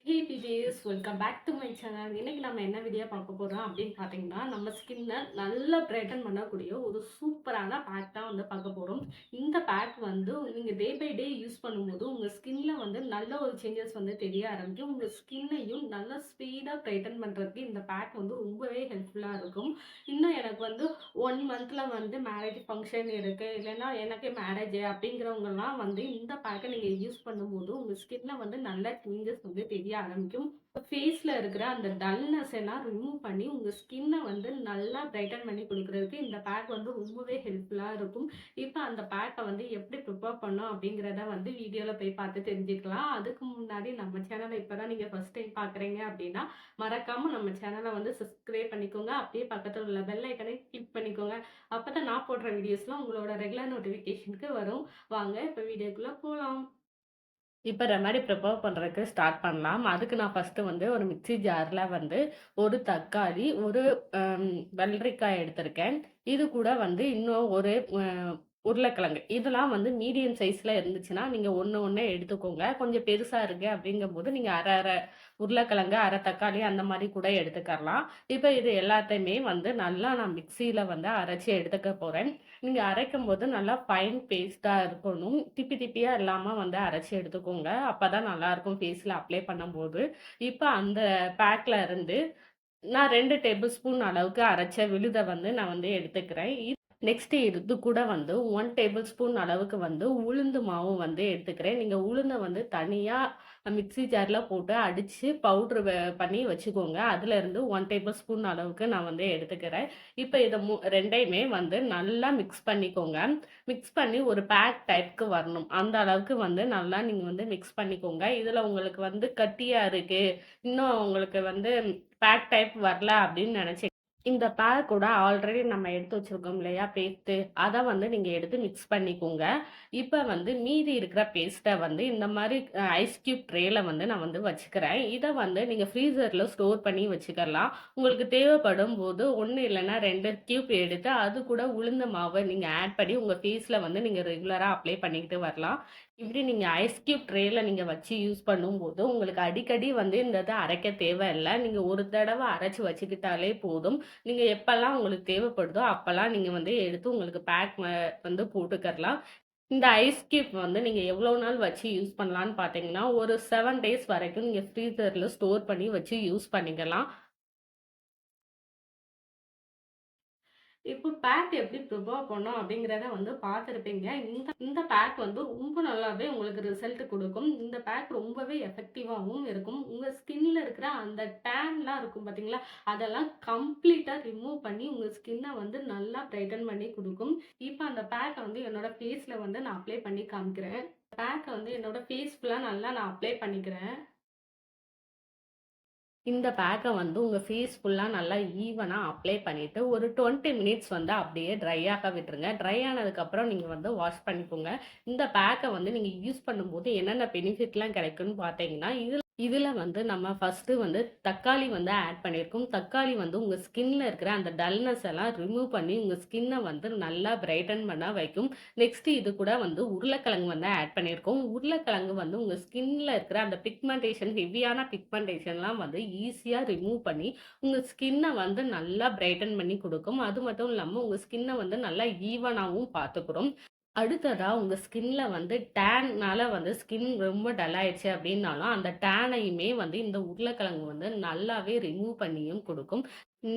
ஹே பிபிஎஸ் welcome back to my channel. இன்னைக்கு நம்ம என்ன வீடியோ பார்க்க போறோம் அப்படின்னு பார்த்தீங்கன்னா, நம்ம ஸ்கின்னை நல்லா பிரைட்டன் பண்ணக்கூடிய ஒரு சூப்பரான பேக் தான் வந்து பார்க்க போறோம். இந்த பேக் வந்து நீங்க டே பை டே யூஸ் பண்ணும்போது உங்க ஸ்கின்ல வந்து நல்ல ஒரு சேஞ்சஸ் வந்து தெரிய ஆரம்பிக்கும். உங்க ஸ்கின்னையும் நல்லா ஸ்பீடா பிரைட்டன் பண்றதுக்கு இந்த பேக் வந்து ரொம்பவே ஹெல்ப்ஃபுல்லா இருக்கும். இன்னும் எனக்கு வந்து 1 மந்த்ல வந்து மேரேஜ் ஃபங்க்ஷன் இருக்கு, இல்லைன்னா எனக்கு மேரேஜ் அப்படிங்கிறவங்கலாம் வந்து இந்த பேக்கை நீங்க யூஸ் பண்ணும்போது உங்க ஸ்கின்ல வந்து நல்ல சேஞ்சஸ் வந்து தெரிய ஆரம்பிக்கும். ஃபேஸ்ல இருக்கிற அந்த டல்னஸ் எல்லாம் ரிமூவ் பண்ணி உங்க ஸ்கின்னை வந்து நல்லா பிரைட்டன் பண்ணி கொடுக்கறதுக்கு இந்த பேக் வந்து ரொம்பவே ஹெல்ப்ஃபுல்லா இருக்கும். இப்போ அந்த பேக்கை வந்து எப்படி ப்ரிப்பேர் பண்ணோம் அப்படிங்கிறத வந்து வீடியோல போய் பார்த்து தெரிஞ்சுக்கலாம். அதுக்கு முன்னாடி நம்ம சேனலை இப்பதான் நீங்க ஃபர்ஸ்ட் டைம் பார்க்குறீங்க அப்படின்னா மறக்காம நம்ம சேனலை வந்து சப்ஸ்கிரைப் பண்ணிக்கோங்க. அப்படியே பக்கத்தில் உள்ள பெல் ஐக்கனை கிளிக் பண்ணிக்கோங்க. அப்பதான் நான் போடுற வீடியோஸ்லாம் உங்களோட ரெகுலர் நோட்டிஃபிகேஷனுக்கு வரும். வாங்க இப்போ வீடியோக்குள்ள போலாம். இப்ப ரெமடி ப்ரிப்பேர் பண்றதுக்கு ஸ்டார்ட் பண்ணலாம். அதுக்கு நான் ஃபர்ஸ்ட்டு வந்து ஒரு மிக்ஸி ஜார்ல வந்து ஒரு தக்காளி, ஒரு அம் வெள்ளரிக்காய் எடுத்திருக்கேன். இது கூட வந்து இன்னும் ஒரு அ உருளைக்கிழங்கு. இதெல்லாம் வந்து மீடியம் சைஸ்ல இருந்துச்சுன்னா, நீங்க ஒண்ணு ஒண்ணே எடுத்துக்கோங்க. கொஞ்சம் பெருசா இருக்கு அப்படிங்கும்போது, நீங்க அரை அரை உருளைக்கிழங்கு, அரை தக்காளி அந்த மாரி கூட எடுத்துக்கலாம். இப்ப இது எல்லாத்தையுமே வந்து நல்லா நான் மிக்ஸியில வந்து அரைச்சு எடுத்துக்க போறேன். நீங்க அரைக்கும்போது நல்லா ஃபைன் பேஸ்ட்டா இருக்கணும். திப்பி திப்பியா இல்லாம வந்து அரைச்சு எடுத்துக்கோங்க. அப்பதான் நல்லாருக்கும் ஃபேஸ்ல அப்ளை பண்ணும்போது. இப்ப அந்த பேக்ல இருந்து நான் 2 டேபிள் ஸ்பூன் அளவுக்கு அரைச்ச விழுத வந்து நான் வந்து எடுத்துக்கிறேன். நெக்ஸ்ட் இது கூட வந்து 1 டேபிள் ஸ்பூன் அளவுக்கு வந்து உளுந்து மாவு வந்து எடுத்துக்கிறேன். நீங்க உளுந்த வந்து தனியா மிக்ஸி ஜார்ல போட்டு அடிச்சு பவுடர் பண்ணி வச்சுக்கோங்க. அதுலேருந்து 1 டேபிள் ஸ்பூன் அளவுக்கு நான் வந்து எடுத்துக்கிறேன். இப்ப இத 2யுமே வந்து நல்லா மிக்ஸ் பண்ணிக்கோங்க. மிக்ஸ் பண்ணி ஒரு பேக் டைப்க்கு வரணும். அந்த அளவுக்கு வந்து நல்லா நீங்க வந்து மிக்ஸ் பண்ணிக்கோங்க. இதுல உங்களுக்கு வந்து கட்டியா இருக்கு, இன்னும் உங்களுக்கு வந்து பேக் டைப் வரல அப்படின்னு நினைச்சீங்கன்னா இந்த பேக் கூட ஆல்ரெடி நம்ம எடுத்து வச்சிருக்கோம் இல்லையா பேஸ்ட்டு, அத வந்து நீங்க எடுத்து மிக்ஸ் பண்ணிக்கோங்க. இப்ப வந்து மீதி இருக்கிற பேஸ்ட்ட வந்து இந்த மாரி ஐஸ் கியூப் ட்ரேல வந்து நான் வந்து வச்சுக்கிறேன். இத வந்து நீங்க ஃப்ரீசர்ல ஸ்டோர் பண்ணி வச்சுக்கலாம். உங்களுக்கு தேவைப்படும்போது 1 இல்லன்னா 2 கியூப் எடுத்து அது கூட உளுந்த மாவ நீங்க ஆட் பண்ணி உங்க ஃபேஸ்ல வந்து நீங்க ரெகுலரா அப்ளை பண்ணிக்கிட்டு வரலாம். இப்படி நீங்க ஐஸ் கியூப் ட்ரேல நீங்க வச்சு யூஸ் பண்ணும்போது, உங்களுக்கு அடிக்கடி வந்து இந்த இத அரைக்க தேவையில்ல. நீங்க ஒரு தடவ அரைச்சு வச்சுக்கிட்டாலே போதும். நீங்க எப்பல்லாம் உங்களுக்கு தேவைப்படுதோ, அப்பல்லாம் நீங்க வந்து எடுத்து உங்களுக்கு பேக் வந்து போட்டுக்கலாம். இந்த ஐஸ் கியூப் வந்து நீங்க எவ்வளோ நாள் வச்சு யூஸ் பண்ணலான்னு பார்த்தீங்கன்னா, ஒரு 7 டேஸ் வரைக்கும் நீங்க ஃப்ரீசர்ல ஸ்டோர் பண்ணி வச்சு யூஸ் பண்ணிக்கலாம். இப்போ பேக் எப்படி ப்ரிப்பேர் பண்ணோம் அப்படிங்கிறத வந்து பார்த்துருப்பீங்க. இந்த இந்த பேக் வந்து ரொம்ப நல்லாவே உங்களுக்கு ரிசல்ட் குடுக்கும். இந்த பேக் ரொம்பவே எஃபெக்டிவாவும் இருக்கும். உங்க ஸ்கின்ல இருக்கிற அந்த டேன்லாம் இருக்கும் பார்த்தீங்களா? அதெல்லாம் கம்ப்ளீட்டா ரிமூவ் பண்ணி உங்க ஸ்கின்ன வந்து நல்லா பிரைட்டன் பண்ணி குடுக்கும். இப்ப அந்த பேக்க வந்து என்னோட ஃபேஸ்ல வந்து நான் அப்ளை பண்ணி காமிக்கிறேன். பேக்க வந்து என்னோட ஃபேஸ் ஃபுல்லா நல்லா நான் அப்ளை பண்ணிக்கிறேன். இந்த பேக்க வந்து உங்க ஃபேஸ் ஃபுல்லா நல்லா ஈவனா அப்ளை பண்ணிட்டு, ஒரு 20 மினிட்ஸ் வந்து அப்படியே ட்ரை ஆக விட்டுருங்க. ட்ரை ஆனதுக்கப்புறம் நீங்க வந்து வாஷ் பண்ணிக்கோங்க. இந்த பேக்க வந்து நீங்க யூஸ் பண்ணும்போது என்னென்ன பெனிஃபிட்லாம் கிடைக்கும்னு பார்த்தீங்கன்னா, இதுல வந்து நம்ம ஃபர்ஸ்ட்டு வந்து தக்காளி வந்து ஆட் பண்ணியிருக்கோம். தக்காளி வந்து உங்க ஸ்கின்ல இருக்கிற அந்த டல்னஸ் எல்லாம் ரிமூவ் பண்ணி, உங்க ஸ்கின்ன வந்து நல்லா பிரைட்டன் பண்ண வைக்கும். நெக்ஸ்ட் இது கூட வந்து உருளைக்கிழங்கு வந்து ஆட் பண்ணியிருக்கோம். உருளைக்கிழங்கு வந்து உங்க ஸ்கின்ல இருக்கிற அந்த பிக்மெண்டேஷன், ஹெவியான பிக்மெண்டேஷன்லாம் வந்து ஈஸியா ரிமூவ் பண்ணி, உங்க ஸ்கின்ன வந்து நல்லா பிரைட்டன் பண்ணி குடுக்கும். அது மட்டும் இல்லாம உங்க ஸ்கின்ன வந்து நல்லா ஈவனாவும் பார்த்துக்குரும். அடுத்ததா உங்க ஸ்கின்ல வந்து டேன்னால வந்து ஸ்கின் ரொம்ப டல் ஆயிடுச்சு அப்படின்னாலும், அந்த டேனையுமே வந்து இந்த உருளைக்கிழங்கு வந்து நல்லாவே ரிமூவ் பண்ணியும் குடுக்கும்.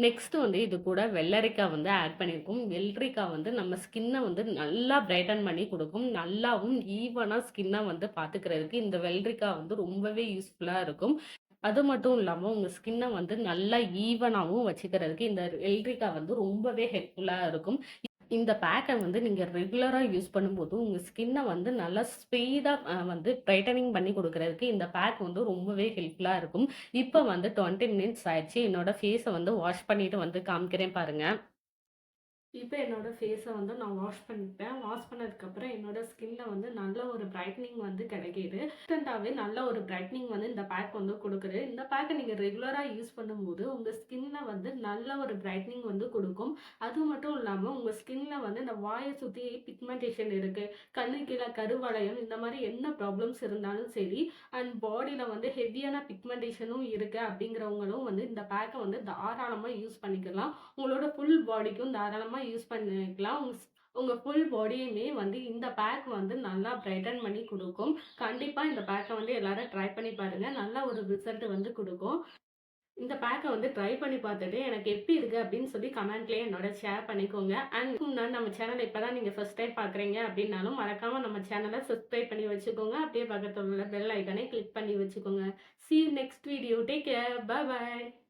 நெக்ஸ்ட் வந்து இது கூட வெள்ளரிக்காய் வந்து ஆட் பண்ணியிருக்கோம். வெள்ளரிக்காய் வந்து நம்ம ஸ்கின்ன வந்து நல்லா பிரைட்டன் பண்ணி குடுக்கும். நல்லாவும் ஈவனா ஸ்கின்ன வந்து பார்த்துக்கிறதுக்கு இந்த வெள்ளரிக்காய் வந்து ரொம்பவே யூஸ்ஃபுல்லா இருக்கும். அது மட்டும் இல்லாம உங்க ஸ்கின்ன வந்து நல்லா ஈவனாவும் வச்சுக்கிறதுக்கு இந்த வெள்ளரிக்காய் வந்து ரொம்பவே ஹெல்ப்ஃபுல்லா இருக்கும். இந்த பேக்க வந்து நீங்க ரெகுலரா யூஸ் பண்ணும்போது, உங்க ஸ்கின்ன வந்து நல்லா ஸ்பீடா வந்து பிரைட்டனிங் பண்ணி குடுக்குறதுக்கு இந்த பேக் வந்து ரொம்பவே ஹெல்ப்ஃபுல்லா இருக்கும். இப்ப வந்து 20 மினிட்ஸ் ஆயிடுச்சு. என்னோட ஃபேஸ வந்து வாஷ் பண்ணிட்டு வந்து காமிக்கிறேன் பாருங்க. இப்ப என்னோட ஃபேஸ வந்து நான் வாஷ் பண்ணிப்பேன். வாஷ் பண்ணதுக்கப்புறம் என்னோட ஸ்கின்ல வந்து நல்ல ஒரு பிரைட்னிங் வந்து கிடைக்கிது. இன்ஸ்டன்ட்டாவே நல்ல ஒரு பிரைட்னிங் வந்து இந்த பேக் வந்து குடுக்குது. இந்த பேக்க நீங்க ரெகுலரா யூஸ் பண்ணும்போது, உங்க ஸ்கின்ல வந்து நல்ல ஒரு பிரைட்னிங் வந்து குடுக்கும். அது மட்டும் இல்லாம உங்க ஸ்கின்ல வந்து இந்த வாய சுத்தி பிக்மெண்டேஷன் இருக்கு, கண்ணு கீழ கருவளையம் இந்த மாரி என்ன ப்ராப்ளம்ஸ் இருந்தாலும் சரி, அண்ட் பாடில வந்து ஹெவியான பிக்மெண்டேஷனும் இருக்கு அப்படிங்கிறவங்களும் வந்து இந்த பேக்க வந்து தாராளமா யூஸ் பண்ணிக்கலாம். உங்களோட ஃபுல் பாடிக்கும் தாராளமா யூஸ் பண்ணிக்கலாம். உங்க ஃபுல் பாடியுமே வந்து இந்த பேக் வந்து நல்லா பிரைட்டன் பண்ணி குடுக்கும். கண்டிப்பா இந்த பேக்க வந்து எல்லாரும் ட்ரை பண்ணி பாருங்க. நல்ல ஒரு ரிசல்ட் வந்து குடுக்கும். இந்த பேக்க வந்து ட்ரை பண்ணி பார்த்துட்டு எனக்கு எப்படி இருக்கு அப்படின்னு சொல்லி கமெண்ட்லயே என்னோட ஷேர் பண்ணிக்கோங்க. அண்ட் முன்னாடி நம்ம சேனல இப்ப தான் நீங்க ஃபர்ஸ்ட் டைம் பார்க்குறீங்க அப்படின்னாலும் மறக்காம நம்ம சேனல சப்ஸ்கிரைப் பண்ணி வச்சுக்கோங்க. அப்படியே பக்கத்துல உள்ள பெல் ஐகானை கிளிக் பண்ணி வச்சுக்கோங்க. See you next video. Take care. Bye bye.